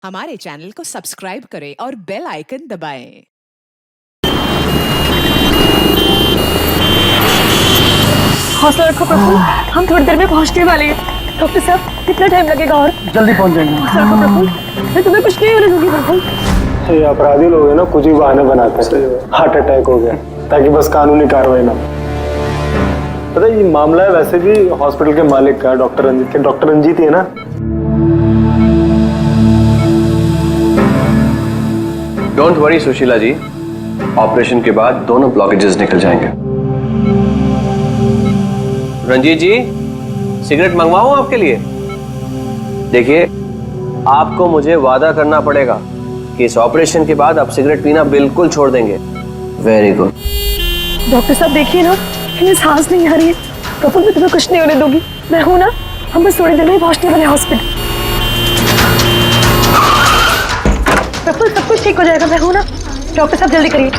हमारे चैनल को सब्सक्राइब करें और बेल आइकन दबाएं। हौसला रखो प्रफुल्ल, हम थोड़ी देर में पहुंचने वाले हैं। डॉक्टर साहब कितना टाइम लगेगा और? जल्दी पहुंच जाएंगे। हौसला रखो प्रफुल्ल, मैं तुम्हें कुछ नहीं होने दूंगी प्रफुल्ल। ये अपराधी लोग हैं ना, कुछ भी बहाने बनाते हैं। हार्ट अटैक हो गया ताकि बस कानूनी कार्रवाई ना। पता है ये मामला है वैसे भी हॉस्पिटल के मालिक का, डॉक्टर रंजीत के। डॉक्टर रंजीत ही है ना? Don't worry Sushila ji, operation के बाद दोनों ब्लॉकेजेस निकल जाएंगे। रंजीत जी, सिगरेट मंगवाऊं आपके लिए? देखिए, आपको मुझे वादा करना पड़ेगा कि इस ऑपरेशन के बाद आप सिगरेट पीना बिल्कुल छोड़ देंगे। Very good. डॉक्टर साहब देखिए ना, मेरी सांस नहीं आ रही है। प्रफुल्ल मैं तुम्हें कुछ नहीं होने दूंगी, मैं हूं ना। हम बस थोड़ी देर में पहुंचने वाले हॉस्पिटल। प्रफुल्ल सब कुछ ठीक हो जाएगा, मैं हूं ना। डॉक्टर साहब जल्दी करिए।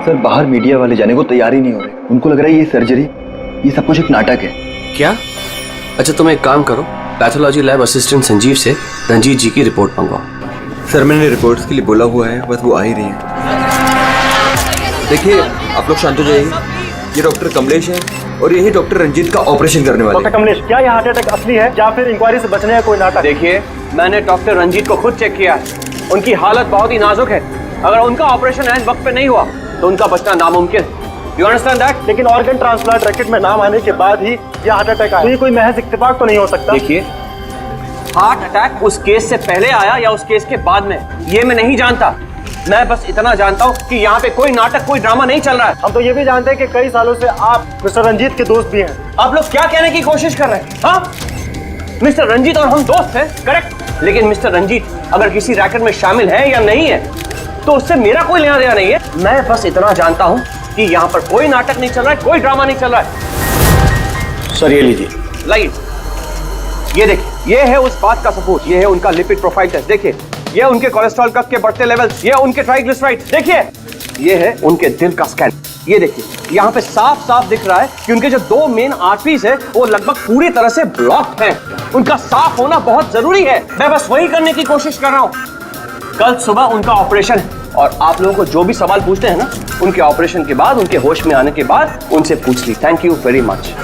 सर बाहर मीडिया वाले जाने को तैयार ही नहीं हो रहे। उनको लग रहा है ये सर्जरी, ये सब कुछ एक नाटक है। क्या? अच्छा तुम एक काम करो, पैथोलॉजी लैब असिस्टेंट संजीव से रंजीत जी की रिपोर्ट मंगवाओ। सर मैंने रिपोर्ट्स के लिए बोला हुआ है, बस वो आ ही रही है। देखिए आप लोग शांत हो जाइए। ये डॉक्टर कमलेश है और यही डॉक्टर रंजीत का ऑपरेशन करने वाले। डॉक्टर कमलेश, क्या ये हार्ट अटैक असली है या फिर इंक्वायरी से बचने का कोई नाटक? देखिए, मैंने डॉक्टर रंजीत को खुद चेक किया है। उनकी हालत बहुत ही नाजुक है। अगर उनका ऑपरेशन ऐन वक्त पे नहीं हुआ तो उनका बचना नामुमकिन। You understand that? लेकिन ऑर्गन ट्रांसप्लांट रैकेट में नाम आने के बाद ही ये हार्ट अटैक आया। तो ये कोई महज इत्तेफाक तो नहीं हो सकता। देखिए, हार्ट अटैक उस केस से पहले आया या उस केस के बाद में, ये मैं नहीं जानता। मैं बस इतना जानता हूँ कि यहाँ पे कोई नाटक, कोई ड्रामा नहीं चल रहा है। हम तो ये भी जानते हैं कि कई सालों से आप मिस्टर रंजीत के दोस्त भी हैं। आप लोग क्या कहने की कोशिश कर रहे हैं? हाँ, मिस्टर रंजीत और हम दोस्त हैं, करेक्ट। लेकिन मिस्टर रंजीत अगर किसी रैकेट में शामिल है या नहीं है तो उससे मेरा कोई लेना देना नहीं है। मैं बस इतना जानता हूँ कि यहाँ पर कोई नाटक नहीं चल रहा है, कोई ड्रामा नहीं चल रहा है। सर ये लीजिए। लाइए, ये देखिए, ये है उस बात का सबूत। ये है उनका लिपिड प्रोफाइल टेस्ट। देखिए, ये उनके कोलेस्ट्रॉल कफ के बढ़ते लेवल्स, ये उनके ट्राइग्लिसराइड। देखिए, ये है उनके दिल का स्कैन। ये देखिए, यहाँ पे साफ साफ दिख रहा है कि उनके जो दो मेन आर्टरीज है वो लगभग पूरी तरह से ब्लॉक्ड हैं। उनका साफ होना बहुत जरूरी है। मैं बस वही करने की कोशिश कर रहा हूँ। कल सुबह उनका ऑपरेशन है और आप लोगों को जो भी सवाल पूछते हैं ना, उनके ऑपरेशन के बाद, उनके होश में आने के बाद उनसे पूछ ली। Thank you very much.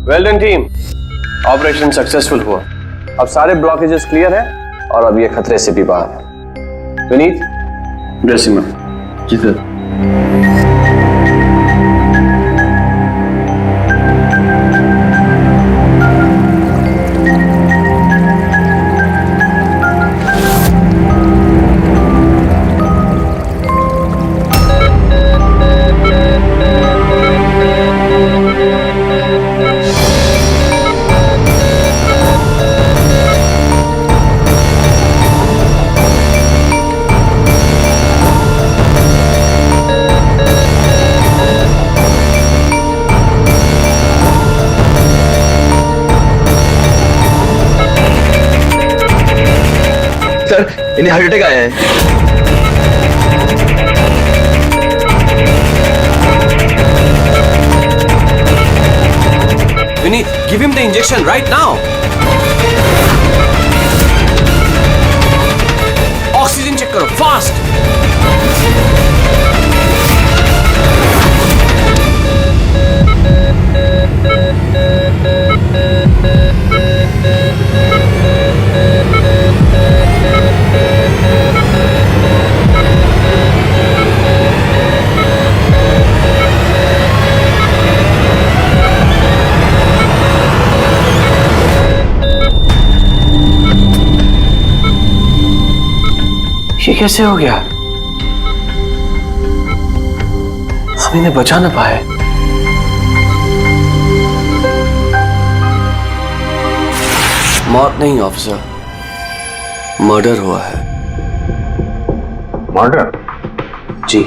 Well done team, operation successful हुआ। अब सारे ब्लॉकेजेस क्लियर हैं और अब ये खतरे से भी बाहर है। विनीत, ड्रेसिंग में। जी सर। सर इन्हें हार्ट अटैक आया है। Vineet, give him the injection right now. Oxygen check करो फास्ट। ये कैसे हो गया? हम इन्हें बचा ना पाए। मौत नहीं ऑफिसर, मर्डर हुआ है। मर्डर? जी।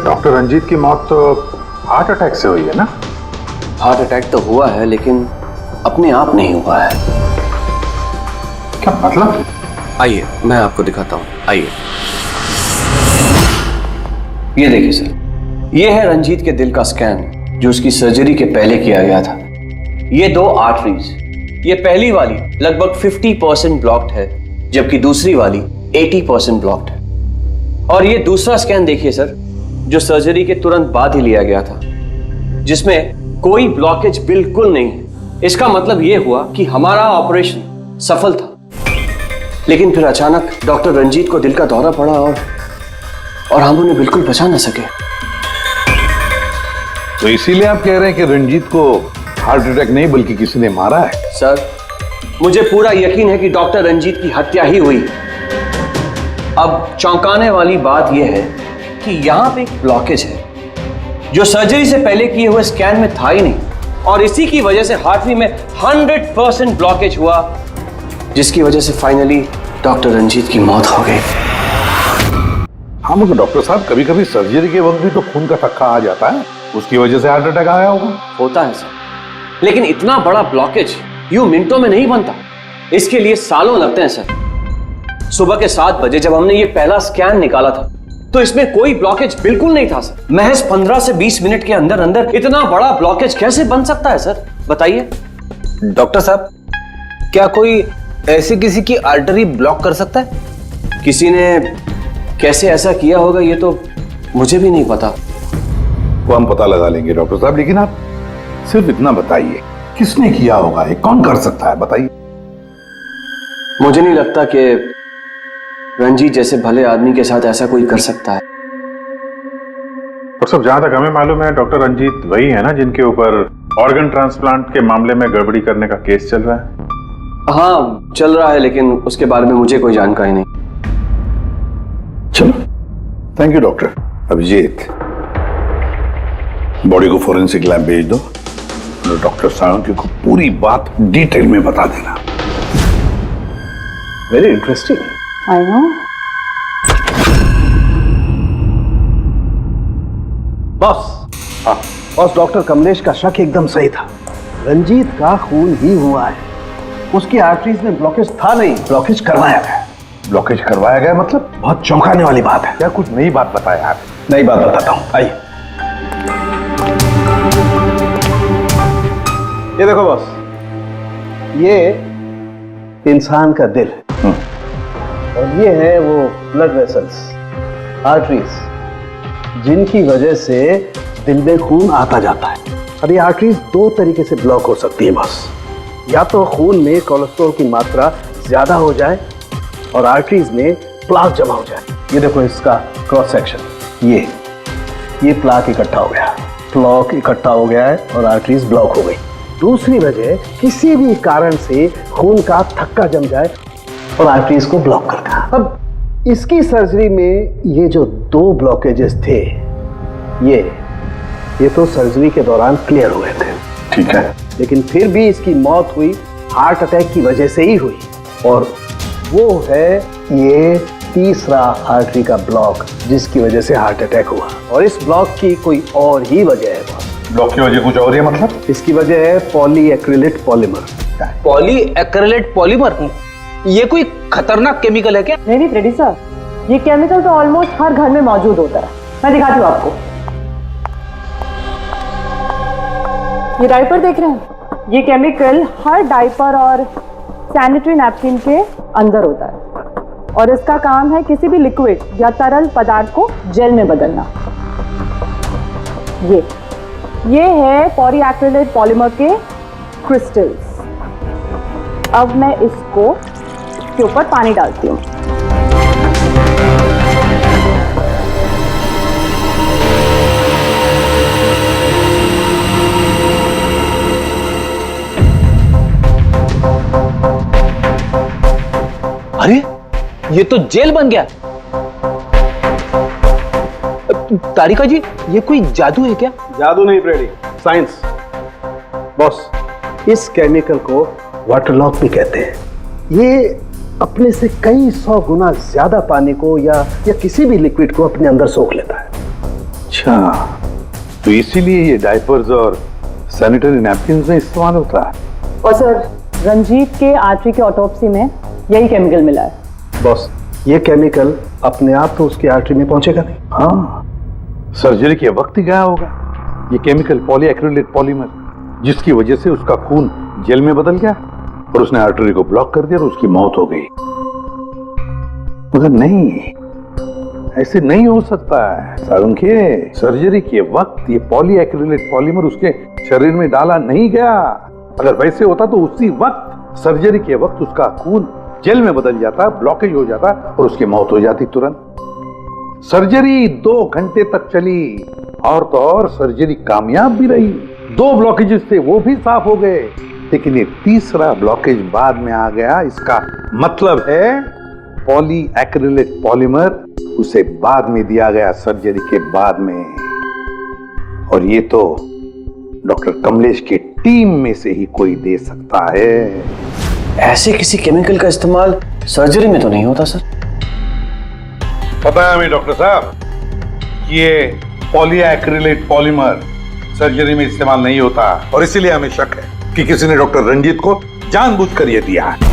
डॉक्टर रंजीत की मौत तो हार्ट अटैक से हुई है ना? हार्ट अटैक तो हुआ है, लेकिन अपने आप नहीं हुआ है। क्या मतलब? आइए मैं आपको दिखाता हूं, आइए। ये देखिए सर, ये है रंजीत के दिल का स्कैन जो उसकी सर्जरी के पहले किया गया था। ये 2 आर्टरीज, ये पहली वाली लगभग 50% ब्लॉक्ड है, जबकि दूसरी वाली 80% ब्लॉक्ड है। और ये दूसरा स्कैन देखिए सर, जो सर्जरी के तुरंत बाद ही लिया गया था, जिसमें कोई ब्लॉकेज बिल्कुल नहीं है। इसका मतलब यह हुआ कि हमारा ऑपरेशन सफल था, लेकिन फिर अचानक डॉक्टर रंजीत को दिल का दौरा पड़ा और हम उन्हें बिल्कुल बचा ना सके। तो इसीलिए आप कह रहे हैं कि रंजीत को हार्ट अटैक नहीं बल्कि किसी ने मारा है? सर, मुझे पूरा यकीन है कि डॉक्टर रंजीत की हत्या ही हुई। अब चौंकाने वाली बात यह है कि यहां पे एक ब्लॉकेज है जो सर्जरी से पहले किए हुए स्कैन में था ही नहीं, और इसी की वजह से हार्टरी में 100% ब्लॉकेज हुआ, जिसकी वजह से फाइनली डॉक्टर रंजीत की मौत हो गई। हाँ मगर डॉक्टर साहब, कभी कभी सर्जरी के वक्त भी तो खून का थक्का आ जाता है, उसकी वजह से हार्ट अटैक आया होगा। होता है सर, लेकिन इतना बड़ा ब्लॉकेज यूं मिनटों में नहीं बनता, इसके लिए सालों लगते हैं सर। सुबह के 7 बजे जब हमने ये पहला स्कैन निकाला था तो इसमें कोई ब्लॉकेज बिल्कुल नहीं था सर। महज 15 से 20 मिनट के अंदर अंदर इतना बड़ा ब्लॉकेज कैसे बन सकता है सर, बताइए। डॉक्टर साहब, क्या कोई ऐसे किसी की आर्टरी ब्लॉक कर सकता है? किसी ने कैसे ऐसा किया होगा ये तो मुझे भी नहीं पता। वो हम पता लगा लेंगे डॉक्टर साहब, लेकिन आप सिर्फ इतना बताइए, किसने किया होगा, ये कौन कर सकता है, बताइए। मुझे नहीं लगता कि रंजीत जैसे भले आदमी के साथ ऐसा कोई कर सकता है। और सब जहां तक हमें मालूम है, डॉक्टर रंजीत वही है ना जिनके ऊपर ऑर्गन ट्रांसप्लांट के मामले में गड़बड़ी करने का केस चल रहा है? हाँ चल रहा है, लेकिन उसके बारे में मुझे कोई जानकारी नहीं। चलो, thank you doctor. Abhijit, body को फोरेंसिक लैब भेज दो और डॉक्टर साळुंखे को पूरी बात डिटेल में बता देना। Very interesting. I know. Boss, boss, doctor Kamlesh का शक एकदम सही था। रंजीत का खून ही हुआ है, उसकी आर्टरीज में ब्लॉकेज था नहीं, ब्लॉकेज करवाया गया। ब्लॉकेज करवाया गया मतलब? बहुत चौंकाने वाली बात है। क्या कुछ नई बात बताया आप? नई बात बताता हूं, आइए। ये देखो बॉस, ये इंसान का दिल है और ये है वो ब्लड वेसल्स, आर्टरीज, जिनकी वजह से दिल में खून आता जाता है। अब ये आर्टरीज 2 तरीके से ब्लॉक हो सकती है बॉस। या तो खून में कोलेस्ट्रॉल की मात्रा ज्यादा हो जाए और आर्टरीज में प्लाक जमा हो जाए। ये देखो इसका क्रॉस सेक्शन, ये प्लाक इकट्ठा हो गया, प्लाक इकट्ठा हो गया है और आर्टरीज ब्लॉक हो गई। दूसरी वजह, किसी भी कारण से खून का थक्का जम जाए और आर्टरीज को ब्लॉक कर देना। अब इसकी सर्जरी में ये जो 2 ब्लॉकेजेस थे, ये तो सर्जरी के दौरान क्लियर हुए थे, ठीक है, लेकिन फिर भी इसकी मौत हुई हार्ट अटैक की वजह से ही हुई। और वो है ये तीसरा आर्टरी का ब्लॉक, जिसकी वजह से हार्ट अटैक हुआ। और इस ब्लॉक की कोई और ही वजह है बॉस। ब्लॉक की वजह कुछ और है मतलब? इसकी वजह है पॉलीएक्रिलेट पॉलीमर। Polyacrylate polymer? ये कोई खतरनाक केमिकल है क्या? नहीं फ्रेडी सर, ये केमिकल तो ऑलमोस्ट हर घर में मौजूद होता है। मैं दिखाती हूँ आपको। ये डायपर देख रहे हैं, ये केमिकल हर डायपर और सैनिटरी नैपकिन के अंदर होता है और इसका काम है किसी भी लिक्विड या तरल पदार्थ को जेल में बदलना। ये है पॉलीएक्रिलेट पॉलीमर के क्रिस्टल्स। अब मैं इसको के ऊपर पानी डालती हूँ। अरे ये तो जेल बन गया। तारिका जी, ये कोई जादू है क्या? जादू नहीं फ्रेडी, साइंस। बॉस, इस केमिकल को वाटर लॉक भी कहते हैं। ये अपने से कई 100 गुना ज्यादा पानी को या किसी भी लिक्विड को अपने अंदर सोख लेता है। अच्छा, तो इसीलिए ये डायपर्स और सैनिटरी नैपकिन में इस्तेमाल होता है। और सर, रंजीत के आर्टरी के ऑटोप्सी में यही केमिकल मिला है। बॉस, ये केमिकल अपने आप तो उसकी आर्टरी में पहुंचेगा नहीं। हाँ, सर्जरी के वक्त ही गया होगा ये केमिकल पॉलीएक्रिलेट पॉलीमर, जिसकी वजह से उसका खून जेल में बदल गया और उसने आर्टरी को ब्लॉक कर दिया और उसकी मौत हो गई। मगर नहीं, ऐसे नहीं हो सकता है सारुंखे। सर्जरी के वक्त ये पॉलीएक्रिलेट पॉलीमर उसके शरीर में डाला नहीं गया। अगर वैसे होता तो उसी वक्त, सर्जरी के वक्त उसका खून जेल में बदल जाता, ब्लॉकेज हो जाता और उसकी मौत हो जाती तुरंत। सर्जरी 2 घंटे तक चली और तो और सर्जरी कामयाब भी रही। 2 ब्लॉकेजेस थे, वो भी साफ हो गए, लेकिन ये तीसरा ब्लॉकेज बाद में आ गया। इसका मतलब है पॉलीएक्रिलेट पॉलीमर उसे बाद में दिया गया, सर्जरी के बाद में। और ये तो डॉक्टर कमलेश की टीम में से ही कोई दे सकता है। ऐसे किसी केमिकल का इस्तेमाल सर्जरी में तो नहीं होता सर। पता है हमें डॉक्टर साहब, ये पॉलीएक्रिलेट पॉलीमर सर्जरी में इस्तेमाल नहीं होता और इसीलिए हमें शक है कि किसी ने डॉक्टर रंजीत को जानबूझकर ये दिया है।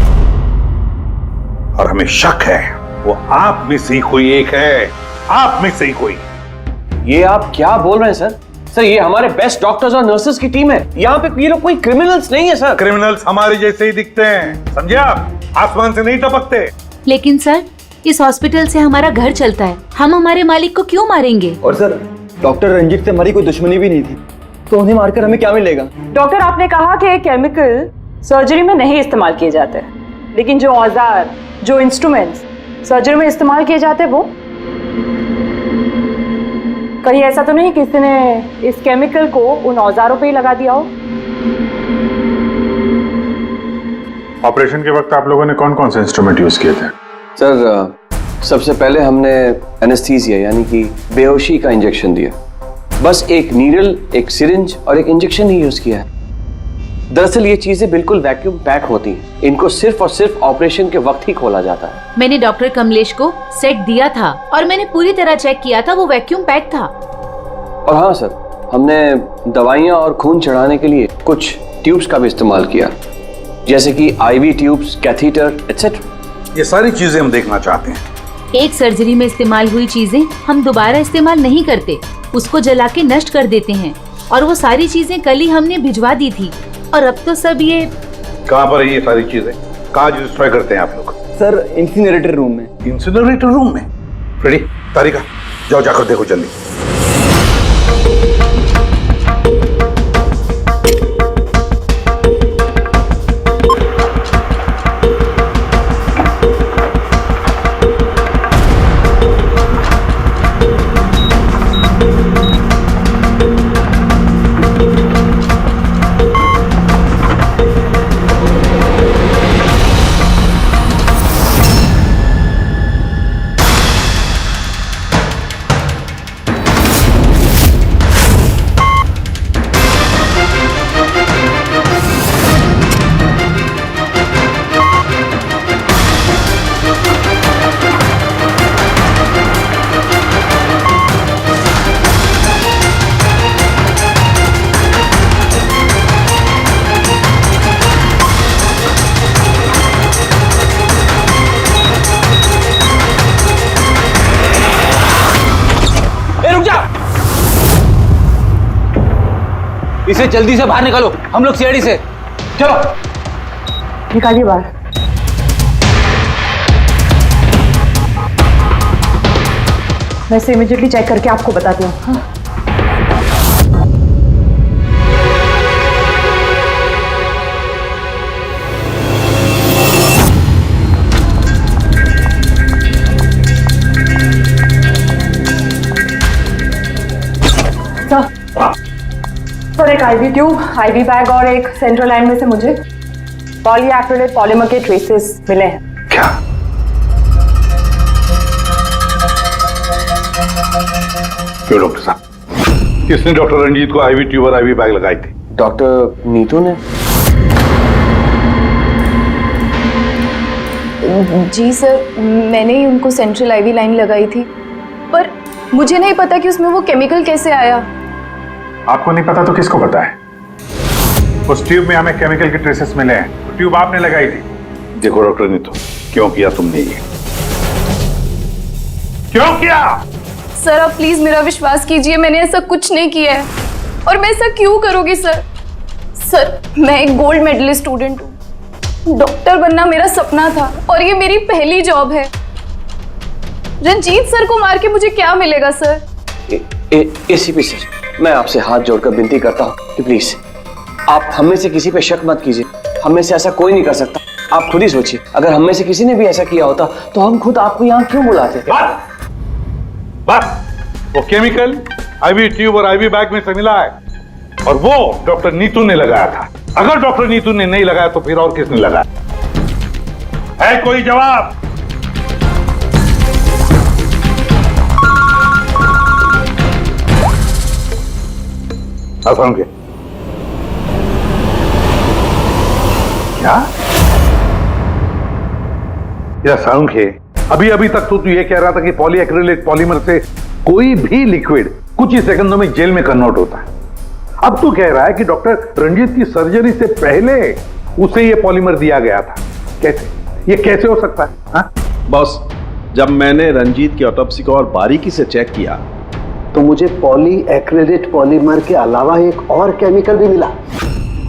और हमें शक है वो आप में से ही कोई एक है, आप में से ही कोई। ये आप क्या बोल रहे हैं सर? सर, ये हमारे बेस्ट डॉक्टर्स और नर्सेस की टीम है। यहाँ पे ये लोग कोई क्रिमिनल्स नहीं है सर। क्रिमिनल्स हमारे जैसे ही दिखते हैं, समझे आप? आसमान से नहीं टपकते। लेकिन सर, इस हॉस्पिटल से हमारा घर चलता है, हम हमारे मालिक को क्यों मारेंगे? और सर, डॉक्टर रंजीत से हमारी कोई दुश्मनी भी नहीं थी, तो उन्हें मारकर हमें क्या मिलेगा? डॉक्टर, आपने कहा कि केमिकल सर्जरी में नहीं इस्तेमाल किए जाते, लेकिन जो औजार, जो इंस्ट्रूमेंट्स सर्जरी में इस्तेमाल किए जाते हैं, वो कहीं ऐसा तो नहीं किसी ने इस केमिकल को उन औजारों पे ही लगा दिया हो? ऑपरेशन के वक्त आप लोगों ने कौन कौन से इंस्ट्रूमेंट यूज किए थे? सर, सबसे पहले हमने एनेस्थीसिया यानी कि बेहोशी का इंजेक्शन दिया। बस एक नीडल, एक सिरिंज और एक इंजेक्शन ही यूज किया है। दरअसल ये चीजें बिल्कुल वैक्यूम पैक होती हैं। इनको सिर्फ और सिर्फ ऑपरेशन के वक्त ही खोला जाता है। मैंने डॉक्टर कमलेश को सेट दिया था और मैंने पूरी तरह चेक किया था, वो वैक्यूम पैक था। और हाँ सर, हमने दवाइयाँ और खून चढ़ाने के लिए कुछ ट्यूब्स का भी इस्तेमाल किया, जैसे कि IV ट्यूब्स, कैथीटर एटसेट्रा। ये सारी चीजें हम देखना चाहते हैं। एक सर्जरी में इस्तेमाल हुई चीजें हम दोबारा इस्तेमाल नहीं करते, उसको जला के नष्ट कर देते हैं। और वो सारी चीजें कल ही हमने भिजवा दी थी और अब तो सब ये। कहाँ पर है ये सारी चीजें? कहाँ डिस्ट्रॉय करते हैं आप लोग? सर, इंसिनरेटर रूम में। इंसिनरेटर रूम में? फ्रेडी, तारिका, जाओ जाकर देखो जल्दी। इसे जल्दी से बाहर निकालो, हम लोग सीढ़ी से। चलो निकालिए बाहर। मैं इसे इमीडिएटली चेक करके आपको बताती हूँ। हाँ? सर, एक IV ट्यूब, IV बैग और एक सेंट्रल लाइन में से मुझे पॉलीएक्रिलेट पॉलीमर के ट्रेसेस मिले हैं। क्या? क्यों डॉक्टर साहब, किसने डॉक्टर रंजीत को IV ट्यूब और IV बैग लगाई थी? डॉक्टर नीतू ने। जी सर, मैंने ही उनको सेंट्रल आईवी लाइन लगाई थी, पर मुझे नहीं पता कि उसमें वो केमिकल कैसे आया। आपको नहीं पता तो किसको पता है? उस ट्यूब में हमें केमिकल के ट्रेसेस मिले हैं, तो ट्यूब आपने लगाई थी। देखो डॉक्टर नीतू, क्यों किया तुमने ये? क्यों किया? सर आप प्लीज मेरा विश्वास कीजिए, मैंने ऐसा कुछ नहीं किया है। और मैं ऐसा क्यों करूंगी सर? सर मैं एक गोल्ड मेडलिस्ट स्टूडेंट हूँ, डॉक्टर बनना मेरा सपना था और ये मेरी पहली जॉब है। रंजीत सर को मार के मुझे क्या मिलेगा सर? एसीपी सर, मैं आपसे हाथ जोड़कर विनती करता हूँ कि प्लीज आप हम में से किसी पे शक मत कीजिए। हम में से ऐसा कोई नहीं कर सकता। आप खुद ही सोचिए, अगर हम में से किसी ने भी ऐसा किया होता तो हम खुद आपको यहाँ क्यों बुलाते? बस वो केमिकल आईवी ट्यूब और आईवी बैग में से मिला है, और वो डॉक्टर नीतू ने लगाया था। अगर डॉक्टर नीतू ने नहीं लगाया तो फिर और किसने लगाया? है कोई जवाब? असंख्य क्या? या सांख्य, अभी अभी तक तो तू ये कह रहा था कि पॉलीएक्रिलेट पॉलीमर से कोई भी लिक्विड कुछ ही सेकंडों में जेल में कन्वर्ट होता है। अब तू कह रहा है कि डॉक्टर रंजीत की सर्जरी से पहले उसे ये पॉलीमर दिया गया था। कैसे? ये कैसे हो सकता है? हाँ? बॉस, जब मैंने रंजीत की ऑटोप्सी को और बारीकी से चेक किया तो मुझे पॉलीएक्रिलेट पॉलीमर के अलावा एक और केमिकल भी मिला।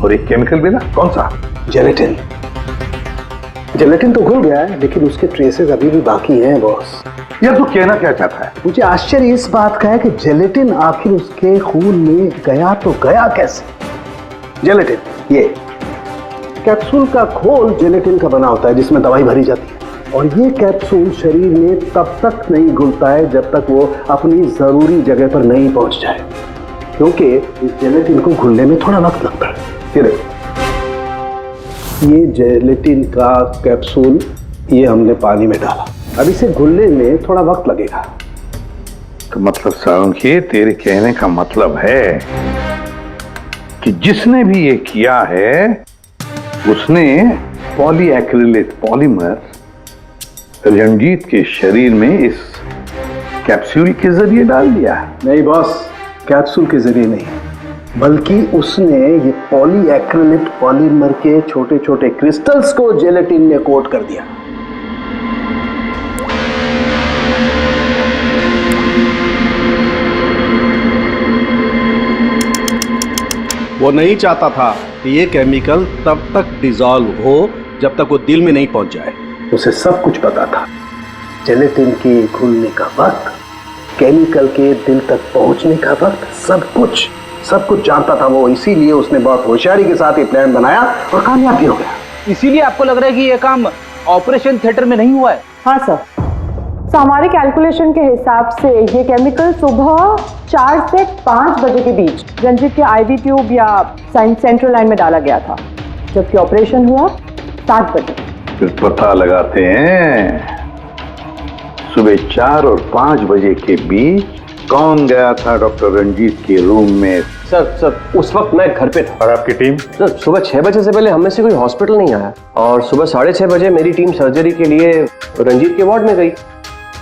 और एक केमिकल मिला? कौन सा? जेलेटिन। जेलेटिन तो घुल गया है, लेकिन उसके ट्रेसेस अभी भी बाकी हैं बॉस। यार तू कहना क्या चाहता है? मुझे आश्चर्य इस बात का है कि जेलेटिन आखिर उसके खून में गया तो गया कैसे? जेलेटिन, ये कैप्सूल का खोल जेलेटिन का बना होता है जिसमें दवाई भरी जाती है, और ये कैप्सूल शरीर में तब तक नहीं घुलता है जब तक वो अपनी जरूरी जगह पर नहीं पहुंच जाए, क्योंकि इस जेलेटिन को घुलने में थोड़ा वक्त लगता है। ये जेलेटिन का कैप्सूल ये हमने पानी में डाला, अब इसे घुलने में थोड़ा वक्त लगेगा। तो मतलब सांख्य, तेरे कहने का मतलब है कि जिसने भी ये किया है उसने पॉलीएक्रिलेट पॉलीमर रंजीत के शरीर में इस कैप्सूल के जरिए डाल दिया। नहीं बॉस, कैप्सूल के जरिए नहीं, बल्कि उसने ये पॉलीएक्रिलेट पॉलीमर के छोटे छोटे क्रिस्टल्स को जेलेटिन में कोट कर दिया। वो नहीं चाहता था कि ये केमिकल तब तक डिसॉल्व हो जब तक वो दिल में नहीं पहुंच जाए। उसे सब कुछ पता था, जेलेटिन के घुलने का वक्त, केमिकल के दिल तक पहुंचने का वक्त, सब कुछ जानता था वो। इसीलिए उसने बहुत होशियारी के साथ ये प्लान बनाया और कामयाब भी हो गया। इसीलिए आपको लग रहा है कि ये काम ऑपरेशन थिएटर में नहीं हुआ है? हाँ सर, तो हमारे कैलकुलेशन के हिसाब से ये केमिकल सुबह 4 से 5 बजे के बीच रंजीत के आईवी ट्यूब या सेंट्रल लाइन में डाला गया था, जबकि ऑपरेशन हुआ 7 बजे। फिर पता लगाते हैं सुबह 4 और 5 बजे के बीच कौन गया था डॉक्टर रंजीत के रूम में। सर उस वक्त मैं घर पे था। और आपकी टीम? सर सुबह 6 बजे से पहले हम में से कोई हॉस्पिटल नहीं आया, और सुबह 6:30 बजे मेरी टीम सर्जरी के लिए रंजीत के वार्ड में गई।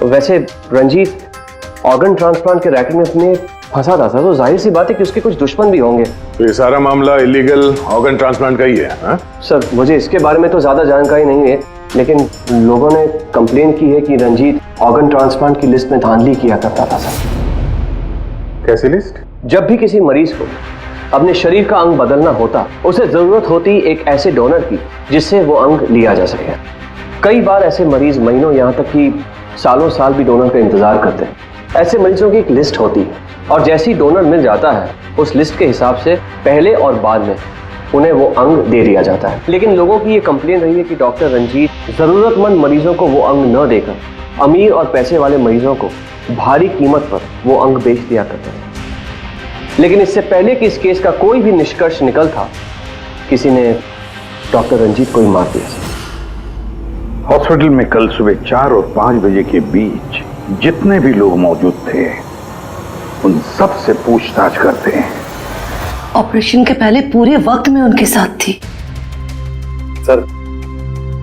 वैसे रंजीत ऑर्गन ट्रांसप्लांट के रैकेट में अपने फंसा था, तो जाहिर सी बात है कि उसके कुछ दुश्मन भी होंगे। तो ये सारा मामला इलीगल ऑर्गन ट्रांसप्लांट का ही है? हा? सर मुझे इसके बारे में तो ज्यादा जानकारी नहीं है, लेकिन लोगों ने कंप्लेन की है कि रंजीत ऑर्गन ट्रांसप्लांट की लिस्ट में धांधली किया करता था। सर कैसी लिस्ट? जब भी किसी मरीज को अपने शरीर का अंग बदलना होता, उसे जरूरत होती एक ऐसे डोनर की जिससे वो अंग लिया जा सके। कई बार ऐसे मरीज महीनों यहाँ तक कि सालों साल भी डोनर का इंतजार करते हैं। ऐसे मरीजों की एक लिस्ट होती है, और जैसे ही डोनर मिल जाता है उस लिस्ट के हिसाब से पहले और बाद में उन्हें वो अंग दे दिया जाता है। लेकिन लोगों की ये कंप्लेन रही है कि डॉक्टर रंजीत जरूरतमंद मरीजों को वो अंग न देकर अमीर और पैसे वाले मरीजों को भारी कीमत पर वो अंग बेच दिया करते हैं। लेकिन इससे पहले कि इस केस का कोई भी निष्कर्ष निकल था, किसी ने डॉक्टर रंजीत को ही मार दिया। हॉस्पिटल में कल सुबह 4 और 5 बजे के बीच जितने भी लोग मौजूद थे उन सब से पूछताछ करते हैं। ऑपरेशन के पहले पूरे वक्त में उनके साथ थी। सर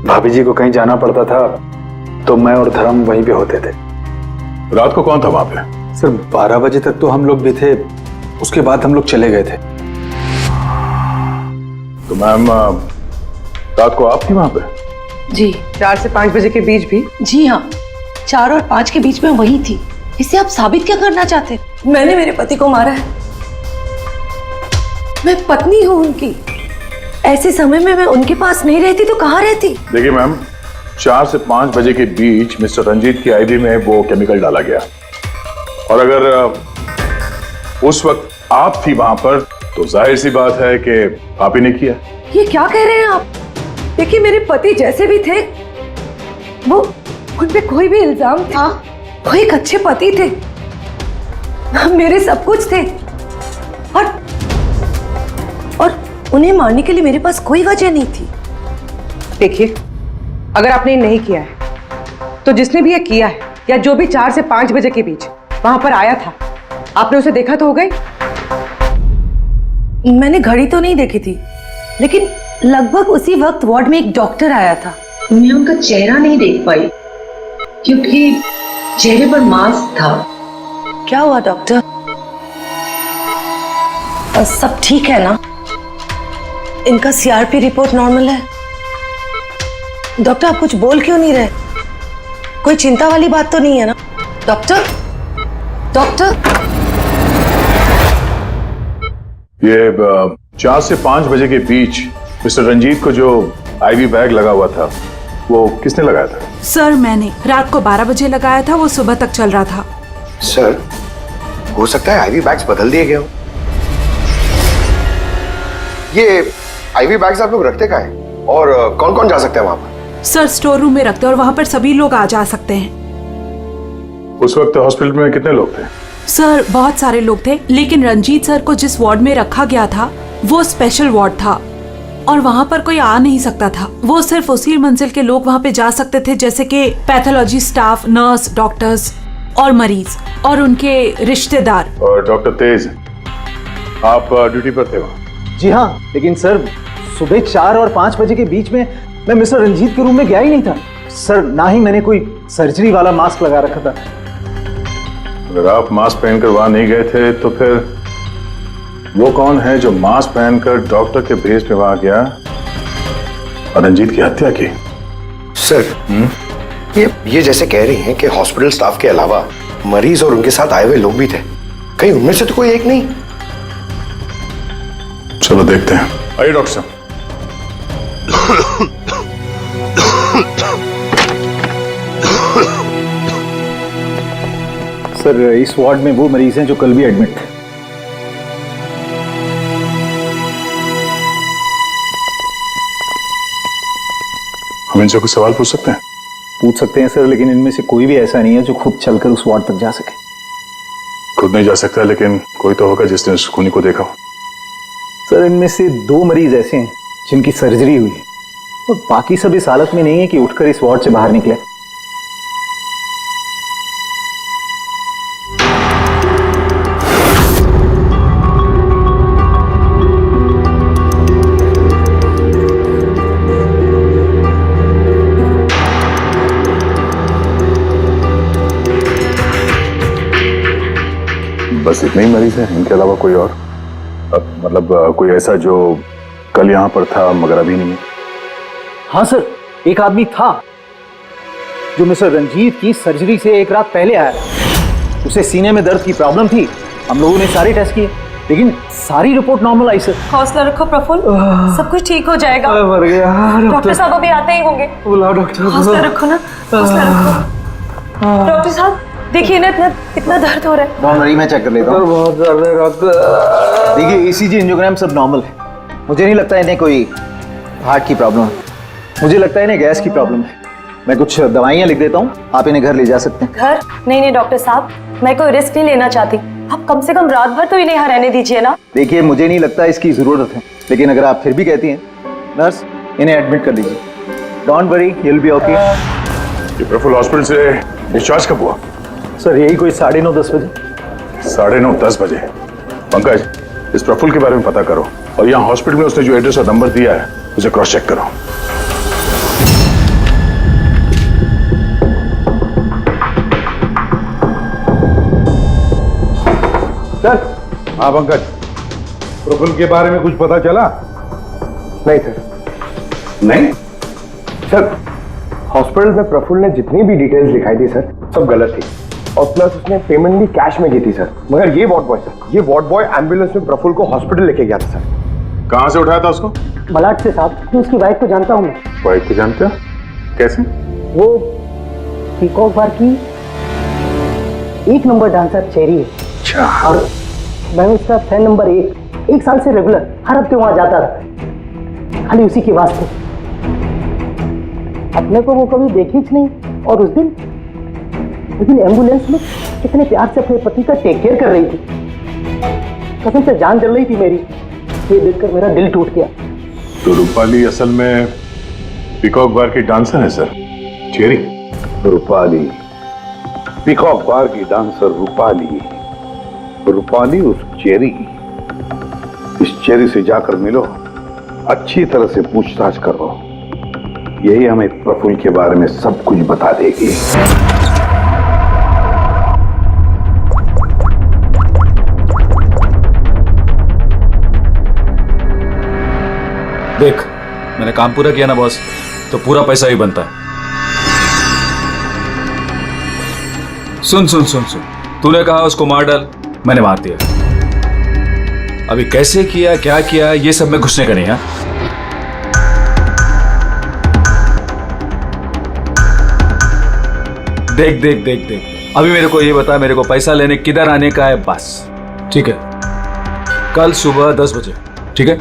भाभी जी को कहीं जाना पड़ता था तो मैं और धर्म वहीं पे होते थे। रात को कौन था वहां पे? सर 12 बजे तक तो हम लोग भी थे, उसके बाद हम लोग चले गए थे। तो मैम रात को आप थी वहां पे? जी 4 से 5 बजे के बीच भी? जी हाँ, 4 और 5 के बीच में वही थी। इससे आप साबित क्या करना चाहते? मैंने मेरे पति को मारा है, मैं पत्नी हूँ उनकी। ऐसे समय में मैं उनके पास नहीं रहती तो कहाँ रहती? देखिए मैम, 4 से 5 बजे के बीच मिस्टर रंजीत की आईवी में वो केमिकल डाला गया, और अगर उस वक्त आप थी वहां पर तो जाहिर सी बात है कि आप ही ने किया। ये क्या कह रहे हैं आप? देखिए मेरे पति जैसे भी थे, वो उन पे कोई भी इल्जाम था, वो एक अच्छे पति थे, मेरे सब कुछ थे, और उन्हें मारने के लिए मेरे पास कोई वजह नहीं थी। देखिए, अगर आपने ये नहीं किया है तो जिसने भी ये किया है, या जो भी 4 से 5 बजे के बीच वहां पर आया था, आपने उसे देखा तो हो गई? मैंने घड़ी तो नहीं देखी थी, लेकिन लगभग उसी वक्त वार्ड में एक डॉक्टर आया था। मैं उनका चेहरा नहीं देख पाई क्योंकि चेहरे पर मास्क था। क्या हुआ डॉक्टर? सब ठीक है ना? इनका सीआरपी रिपोर्ट नॉर्मल है। डॉक्टर आप कुछ बोल क्यों नहीं रहे? कोई चिंता वाली बात तो नहीं है ना? Doctor, doctor. ये 4 से 5 बजे के बीच मिस्टर रंजीत को जो आईवी बैग लगा हुआ था वो किसने लगाया था? सर मैंने रात को 12 बजे लगाया था, वो सुबह तक चल रहा था। सर हो सकता है आईवी बैग्स बदल दिए गए हो। ये आईवी बैग्स आप लोग रखते कहाँ हैं और कौन कौन जा सकते हैं वहां पर? सर स्टोर रूम में रखते हैं और वहां पर सभी लोग आ जा सकते हैं। उस वक्त हॉस्पिटल में कितने लोग थे? सर बहुत सारे लोग थे, लेकिन रंजीत सर को जिस वार्ड में रखा गया था वो स्पेशल वार्ड था और वहां पर कोई आ नहीं सकता था। वो सिर्फ उसी मंजिल के लोग वहां पे जा सकते थे, जैसे कि पैथोलॉजी स्टाफ, नर्स, डॉक्टर्स और मरीज और उनके रिश्तेदार। और डॉक्टर तेज, आप ड्यूटी पर थे वहाँ? जी हाँ, लेकिन सर सुबह 4 और 5 बजे के बीच में मैं मिस्टर रंजीत के रूम में गया ही नहीं था सर। ना ही मैंने कोई सर्जरी वाला मास्क लगा रखा था। अगर आप मास्क पहनकर वहां नहीं गए थे तो फिर वो कौन है जो मास्क पहनकर डॉक्टर के भेस में वहां गया और रंजीत की हत्या की? सर ये जैसे कह रही हैं कि हॉस्पिटल स्टाफ के अलावा मरीज और उनके साथ आए हुए लोग भी थे, कहीं उनमें से तो कोई एक नहीं? चलो देखते हैं। आइए डॉक्टर साहब। सर इस वार्ड में वो मरीज हैं जो कल भी एडमिट थे। हम इनसे कुछ सवाल पूछ सकते हैं? पूछ सकते हैं सर, लेकिन इनमें से कोई भी ऐसा नहीं है जो खुद चलकर उस वार्ड तक जा सके। खुद नहीं जा सकता, लेकिन कोई तो होगा जिसने उस खूनी को देखा हो। सर इनमें से 2 मरीज ऐसे हैं जिनकी सर्जरी हुई है और बाकी सब इस हालत में नहीं है कि उठकर इस वार्ड से बाहर निकले। बस इतने ही मरीज हैं, इनके अलावा कोई और? मतलब कोई ऐसा जो कल यहाँ पर था मगर अभी नहीं है? हाँ सर, एक आदमी था जो मिस्टर रंजीत की सर्जरी से 1 रात पहले आया। उसे सीने में दर्द की प्रॉब्लम थी। हम लोगों ने सारे टेस्ट किए, लेकिन सारी रिपोर्ट नॉर्मल आई सर। हौसला रखो प्रफुल्ल, सब कुछ ठीक हो जाएगा। मर गया डॉक्टर साहब अभी आते ही होंगे। बुलाओ डॉक्टर। हौसला रखो ना, हौसला रखो। डॉक्टर साहब देखिए ना, इतना दर्द हो रहा है। डॉक्टर मैं चेक कर लेता हूँ। बहुत दर्द है डॉक्टर। देखिए ईसीजी, एंजियोग्राम सब नॉर्मल है। मुझे नहीं लगता इन्हें कोई हार्ट की प्रॉब्लम है, मुझे लगता है इन्हें गैस की प्रॉब्लम है। मैं कुछ दवाइयाँ लिख देता हूँ, आप इन्हें घर ले जा सकते हैं। घर? नहीं डॉक्टर साहब, मैं कोई रिस्क नहीं लेना चाहती। आप कम से कम रात भर तो इन्हें यहाँ रहने दीजिए ना। देखिए मुझे नहीं लगता इसकी जरूरत है, लेकिन अगर आप फिर भी कहती हैं, नर्स इन्हें एडमिट कर लीजिए। Don't worry, he will be okay. ये प्रफुल्ल हॉस्पिटल से डिस्चार्ज कब हुआ? सर यही कोई 9:30-10 बजे। 9:30-10 बजे। पंकज, इस प्रफुल्ल के बारे में पता करो और यहाँ हॉस्पिटल में उसने जो एड्रेस और नंबर दिया है उसे क्रॉस चेक करो। सर। हाँ पंकज, प्रफुल्ल के बारे में कुछ पता चला? नहीं सर। नहीं सर, हॉस्पिटल में प्रफुल्ल ने जितनी भी डिटेल्स लिखाई थी सर, सब गलत थी। और प्लस उसने पेमेंट भी कैश में की थी सर। मगर ये वार्ड बॉय सर, ये वार्ड बॉय एम्बुलेंस में प्रफुल्ल को हॉस्पिटल लेके गया था सर। कहाँ से उठाया था उसको? मलाड से साहब, मैं उसकी वाइफ को जानता हूँ। मैं वाइफ को जानते हो? कैसे? वो पीकॉक बार की 1 नंबर डांसर चेरी है। अच्छा। और मैं उसका फैन नंबर 1 साल से रेगुलर हर हफ्ते वहां जाता था, खाली उसी के वास्ते। अपने को वो कभी देखी ही नहीं। और उस दिन लेकिन एम्बुलेंस में कितने प्यार से अपने पति का टेक केयर कर रही थी। कसम से जान जल रही थी मेरी। ये देखकर मेरा दिल टूट गया। तो रूपाली असल में पीकॉक बार की डांसर है सर? चेरी? रूपाली पीकॉक बार की डांसर रूपाली। रूपाली उस चेरी, इस चेरी से जाकर मिलो, अच्छी तरह से पूछताछ करो। यही हमें प्रफुल्ल के बारे में सब कुछ बता देगी। देख, मैंने काम पूरा किया ना बॉस, तो पूरा पैसा ही बनता है। सुन सुन सुन सुन, तूने कहा उसको मार डाल, मैंने मार दिया। अभी कैसे किया, क्या किया, ये सब में घुसने का नहीं है। देख देख देख देख, अभी मेरे को ये बता, मेरे को पैसा लेने किधर आने का है बस, ठीक है? कल सुबह 10 बजे, ठीक है?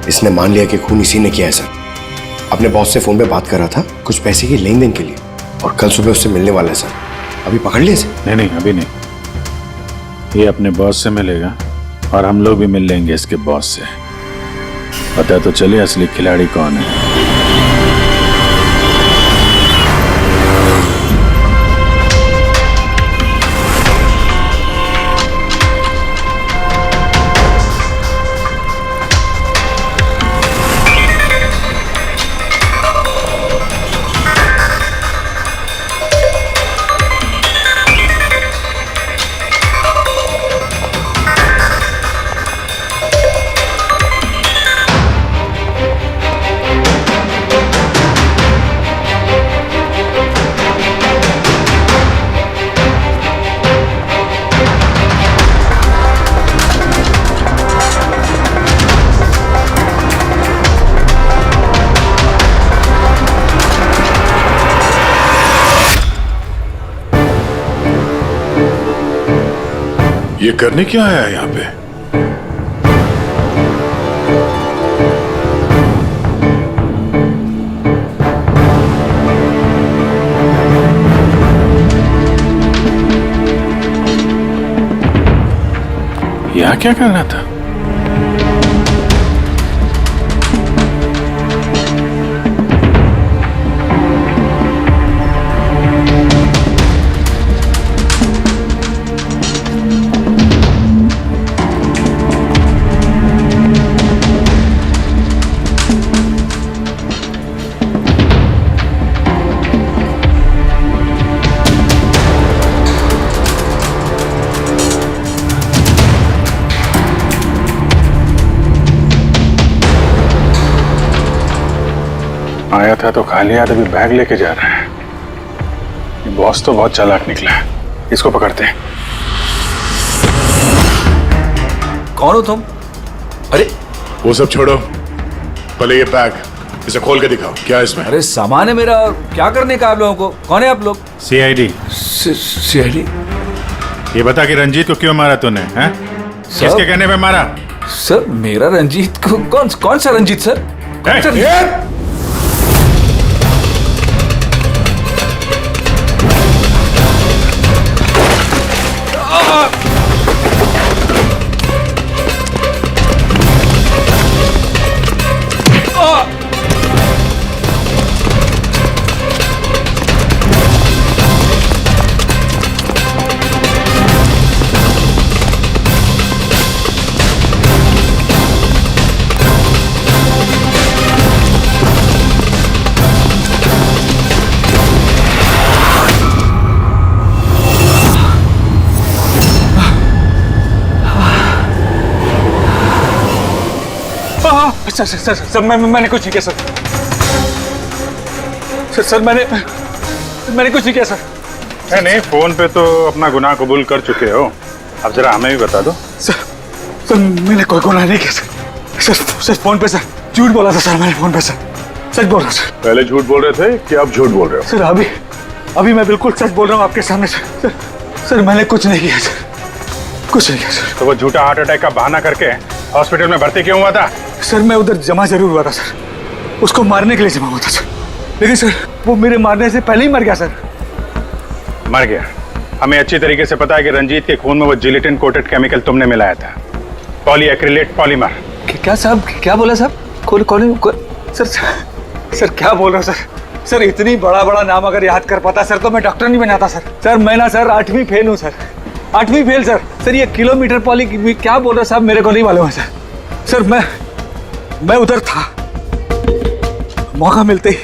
इसने मान लिया कि खून इसी ने किया है सर। अपने बॉस से फोन पे बात कर रहा था कुछ पैसे की लेन देन के लिए, और कल सुबह उससे मिलने वाला है सर। अभी पकड़ लिया इसे? नहीं, अभी नहीं। ये अपने बॉस से मिलेगा और हम लोग भी मिल लेंगे इसके बॉस से। पता तो चले असली खिलाड़ी कौन है। ये करने क्या आया है यहाँ पे? यहाँ क्या करना था? आया था तो खाली हाथ अभी बैग लेके जा रहा है। ये बॉस तो बहुत चालाक निकला है। इसको पकड़ते हैं। कौन हो तुम? अरे वो सब छोड़ो, पहले ये बैग, इसे खोल के दिखाओ, क्या है इसमें? अरे सामान है मेरा, क्या करने का आप लोगों को? कौन है आप लोग? सीआईडी। सीआईडी? ये बता कि रंजीत को क्यों मारा तूने? हैं? किसके कहने पे मारा? सर मेरा रंजीत को? कौन सा रंजीत सर? कौन सा रंजीत? सर मैंने कुछ नहीं किया सर मैंने कुछ नहीं किया सर। नहीं, फोन पे तो अपना गुनाह कबूल कर चुके हो, अब जरा हमें भी बता दो। सर मैंने कोई गुनाह नहीं किया सर फोन पे सर झूठ बोला था सर, मैंने फोन पे सर सच बोल रहा सर। पहले झूठ बोल रहे थे कि अब झूठ बोल रहे हो? सर अभी मैं बिल्कुल सच बोल रहा हूँ आपके सामने सर मैंने कुछ नहीं किया सर, कुछ नहीं किया सर। तो वो झूठा हार्ट अटैक का बहाना करके हॉस्पिटल में भर्ती क्यों हुआ था? सर मैं उधर जमा जरूर हुआ था सर, उसको मारने के लिए जमा हुआ था सर, लेकिन सर वो मेरे मारने से पहले ही मर गया सर। मर गया? हमें अच्छी तरीके से पता है कि रंजीत के खून में वो जिलेटिन कोटेड केमिकल तुमने मिलाया था, पॉलीएक्रिलेट पॉलीमर। क्या साहब, क्या बोला साहब? सर क्या बोल रहा सर? सर इतनी बड़ा नाम अगर याद कर पाता सर तो मैं डॉक्टर नहीं बनाता सर मैं ना सर 8वीं फेल हूँ सर, 8वीं फेल सर ये किलोमीटर पॉली क्या बोल रहा साहब, मेरे को नहीं मालूम है सर मैं उधर था, मौका मिलते ही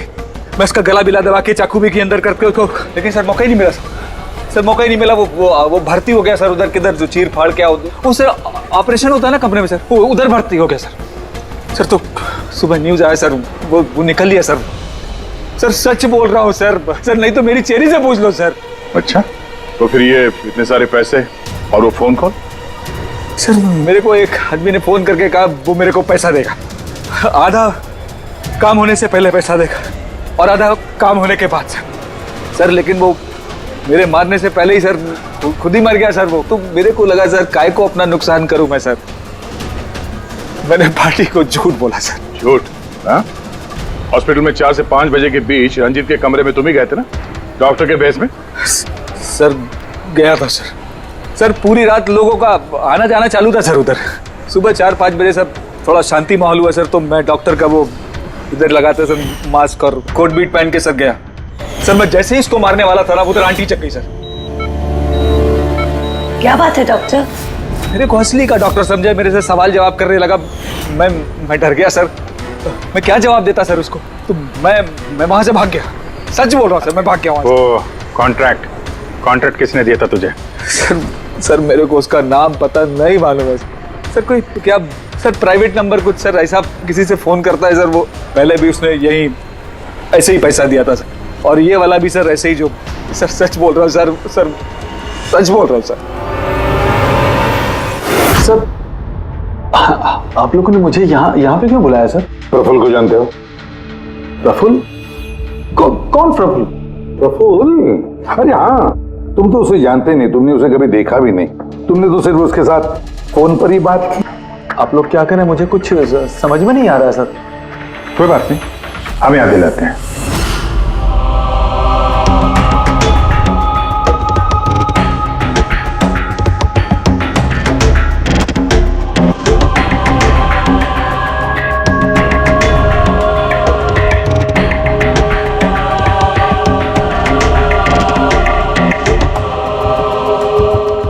मैं उसका गला बिला दबा के चाकू भी के अंदर करके उसको, लेकिन सर मौका ही नहीं मिला सर मौका ही नहीं मिला। वो भर्ती हो गया सर उधर, किधर जो चीर फाड़ क्या वो सर ऑपरेशन होता है ना कमरे में सर, वो उधर भर्ती हो गया सर तो सुबह न्यूज आया सर, वो निकल लिया सर सच बोल रहा हूँ सर नहीं तो मेरी चेहरे से पूछ लो सर। अच्छा, तो फिर ये इतने सारे पैसे और वो फोन कॉल? सर मेरे को एक आदमी ने फोन करके कहा वो मेरे को पैसा देगा, आधा काम होने से पहले पैसा देगा और आधा काम होने के बाद सर लेकिन वो मेरे मारने से पहले ही सर खुद ही मर गया सर वो। तो मेरे को लगा सर काय को अपना नुकसान करूं मैं सर, मैंने पार्टी को झूठ बोला सर। झूठ? हाँ, हॉस्पिटल में 4 से 5 बजे के बीच रंजीत के कमरे में तुम ही गए थे ना, डॉक्टर के बेस में? सर गया था सर पूरी रात लोगों का आना जाना चालू था सर उधर, सुबह 4-5 बजे सर थोड़ा शांति माहौल हुआ सर, तो मैं डॉक्टर का वो इधर लगाते सर मास्क और कोट बीट पहन के सर गया सर। मैं जैसे ही इसको मारने वाला था ना उधर आंटी चक गई सर। क्या बात है डॉक्टर? मेरे को असली का डॉक्टर समझे, मेरे से सवाल जवाब करने लगा, मैं डर गया सर, मैं क्या जवाब देता सर उसको, तो मैं वहां से भाग गया, सच बोल रहा हूँ सर मैं भाग गया वहां से। वो कॉन्ट्रैक्ट किसने दिया था तुझे? सर मेरे को उसका नाम पता नहीं मालूम है सर, कोई क्या सर प्राइवेट नंबर कुछ सर ऐसा किसी से फोन करता है सर, वो पहले भी उसने यही ऐसे ही पैसा दिया था सर, और ये वाला भी सर ऐसे ही जो सर सच बोल रहा हूँ सर सच बोल रहा हूँ सर आप लोगों ने मुझे यहाँ पे क्यों बुलाया सर? प्रफुल्ल को जानते हो? प्रफुल्ल? कौन प्रफुल्ल? प्रफुल्ल? अरे हाँ, तुम तो उसे जानते नहीं, तुमने उसे कभी देखा भी नहीं, तुमने तो सिर्फ उसके साथ फोन पर ही बात की। आप लोग क्या करें, मुझे कुछ समझ में नहीं आ रहा है सर। कोई बात नहीं, हम याद दिलाते हैं।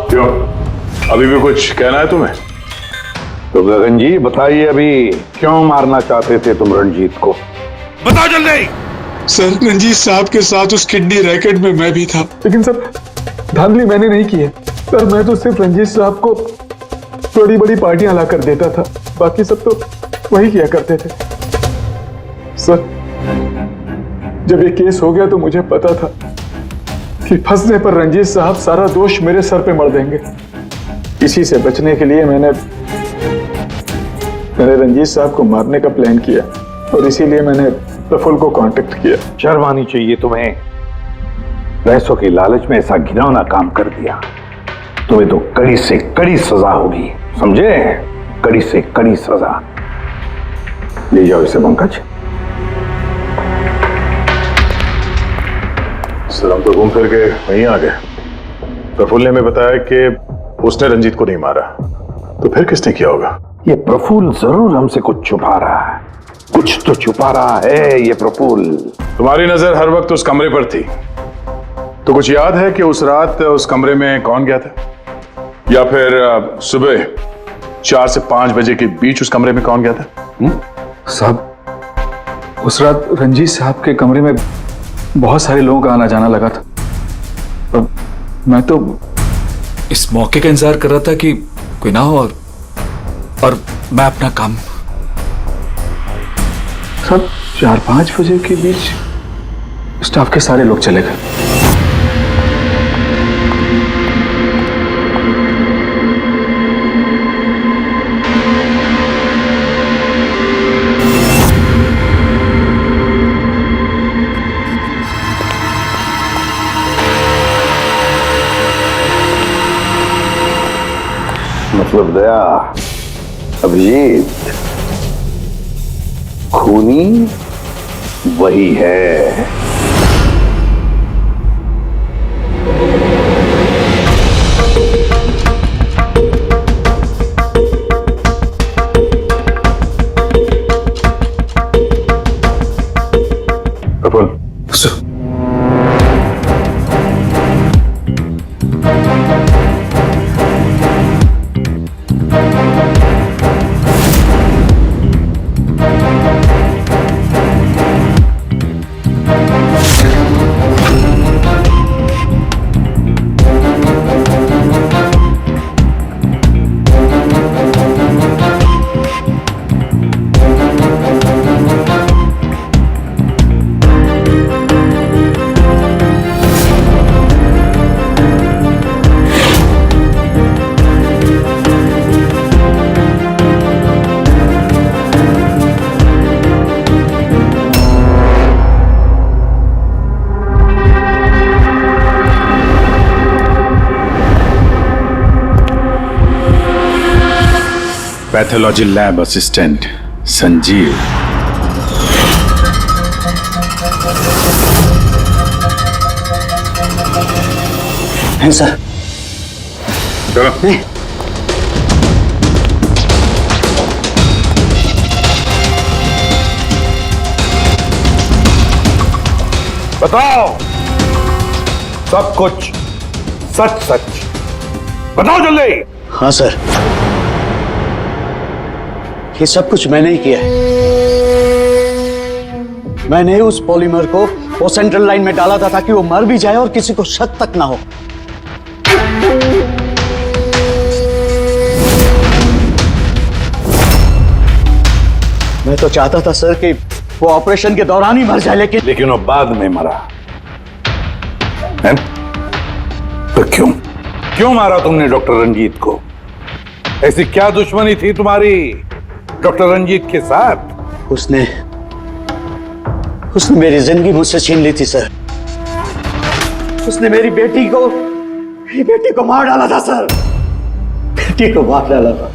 क्यों, अभी भी कुछ कहना है तुम्हें? तो गगन जी बताइए, अभी क्यों मारना चाहते थे तुम रंजीत को? बताओ जल्दी। सर रंजीत साहब के साथ उस किडनी रैकेट में मैं भी था, लेकिन सर धांधली मैंने नहीं की है सर, मैं तो सिर्फ रंजीत साहब को बड़ी बड़ी पार्टियां ला कर देता था, बाकी सब तो वही किया करते थे सर। जब ये केस हो गया तो मुझे पता था कि फंसने पर रंजीत साहब सारा दोष मेरे सर पे मढ़ देंगे, इसी से बचने के लिए मैंने रंजीत साहब को मारने का प्लान किया और इसीलिए मैंने प्रफुल्ल को कांटेक्ट किया। शर्म आनी चाहिए तुम्हें, पैसों की लालच में ऐसा घिनौना काम कर दिया, तुम्हें तो कड़ी से कड़ी सजा होगी, समझे? कड़ी से कड़ी सजा। ले जाओ इसे पंकज। सर हम तो घूम फिर के वहीं आ गए। प्रफुल्ल ने हमें बताया कि उसने रंजीत को नहीं मारा, तो फिर किसने किया होगा? ये प्रफुल्ल जरूर हमसे कुछ छुपा रहा है, कुछ तो छुपा रहा है ये प्रफुल्ल। तुम्हारी नजर हर वक्त उस कमरे पर थी, तो कुछ याद है कि उस रात उस कमरे में कौन गया था, या फिर सुबह 4 से 5 बजे के बीच उस कमरे में कौन गया था? साहब उस रात रंजीत साहब के कमरे में बहुत सारे लोगों का आना जाना लगा था, और मैं तो इस मौके का इंतजार कर रहा था कि कोई ना हो और मैं अपना काम साहब 4-5 बजे के बीच स्टाफ के सारे लोग चले गए। मतलब दया, अभिजीत, खूनी वही है। Praful, pathology lab assistant Sanjeev. हैं सर? चलो। बताओ सब कुछ सच सच बताओ जल्दी। हाँ सर, ये सब कुछ मैंने ही किया है। मैंने उस पॉलीमर को वो सेंट्रल लाइन में डाला था ताकि वो मर भी जाए और किसी को शक तक ना हो। मैं तो चाहता था सर कि वो ऑपरेशन के दौरान ही मर जाए, लेकिन वो बाद में मरा है? तो क्यों मारा तुमने डॉक्टर रंजीत को? ऐसी क्या दुश्मनी थी तुम्हारी डॉक्टर रंजीत के साथ? उसने मेरी जिंदगी मुझसे छीन ली थी सर। उसने मेरी बेटी को मार डाला था सर। बेटी को मार डाला था।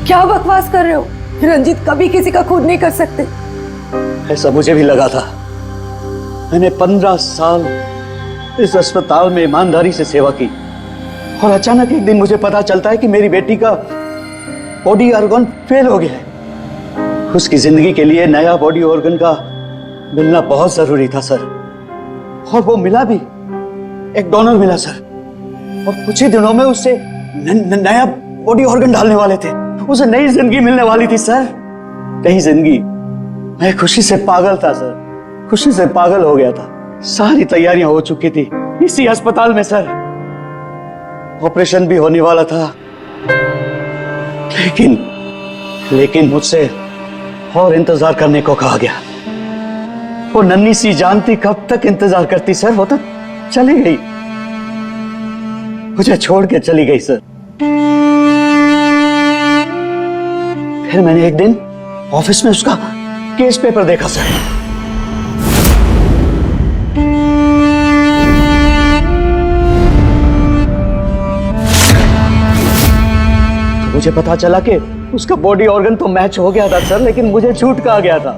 क्या बकवास कर रहे हो? रंजीत कभी किसी का खून नहीं कर सकते। ऐसा मुझे भी लगा था। मैंने 15 साल इस अस्पताल में ईमानदारी से सेवा की और अचानक एक दिन मुझे पता चलता है कि मेरी बेटी का बॉडी ऑर्गन फेल हो गया है। उसकी जिंदगी के लिए नया बॉडी ऑर्गन का मिलना बहुत जरूरी था सर, और वो मिला भी। एक डोनर मिला सर, और कुछ ही दिनों में उससे नया बॉडी ऑर्गन डालने वाले थे। उसे नई जिंदगी मिलने वाली थी सर, नई जिंदगी। मैं खुशी से पागल था सर, खुशी से पागल हो गया था। सारी तैयारियां हो चुकी थी इसी अस्पताल में सर। ऑपरेशन भी होने वाला था, लेकिन मुझसे और इंतजार करने को कहा गया। वो नन्ही सी जानती कब तक इंतजार करती सर। वो तो चली गई, मुझे छोड़ के चली गई सर। फिर मैंने एक दिन ऑफिस में उसका केस पेपर देखा सर। मुझे पता चला कि उसका बॉडी ऑर्गन तो मैच हो गया था सर, लेकिन मुझे झूठ कहा गया था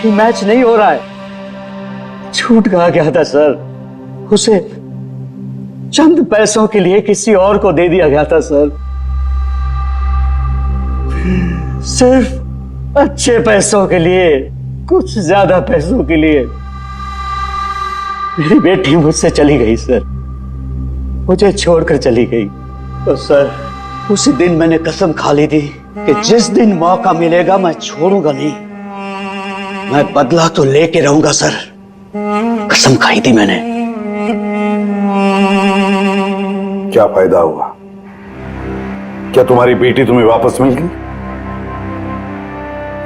कि मैच नहीं हो रहा है। झूठ कहा गया था सर। उसे चंद पैसों के लिए किसी और को दे दिया गया था सर। सिर्फ अच्छे पैसों के लिए, कुछ ज्यादा पैसों के लिए मेरी बेटी मुझसे चली गई सर, मुझे छोड़कर चली गई। तो सर उसी दिन मैंने कसम खा ली थी कि जिस दिन मौका मिलेगा मैं छोड़ूंगा नहीं, मैं बदला तो लेके रहूंगा सर। कसम खाई थी मैंने। क्या फायदा हुआ? क्या तुम्हारी बेटी तुम्हें वापस मिल गई?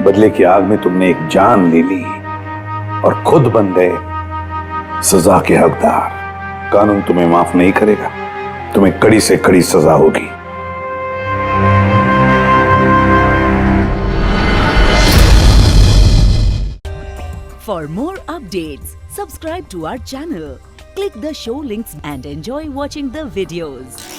बदले की आग में तुमने एक जान ले ली और खुद बन गए सजा के हकदार। कानून तुम्हें माफ नहीं करेगा, तुम्हें कड़ी से कड़ी सजा होगी। For more updates, subscribe to our channel, click the show links and enjoy watching the videos.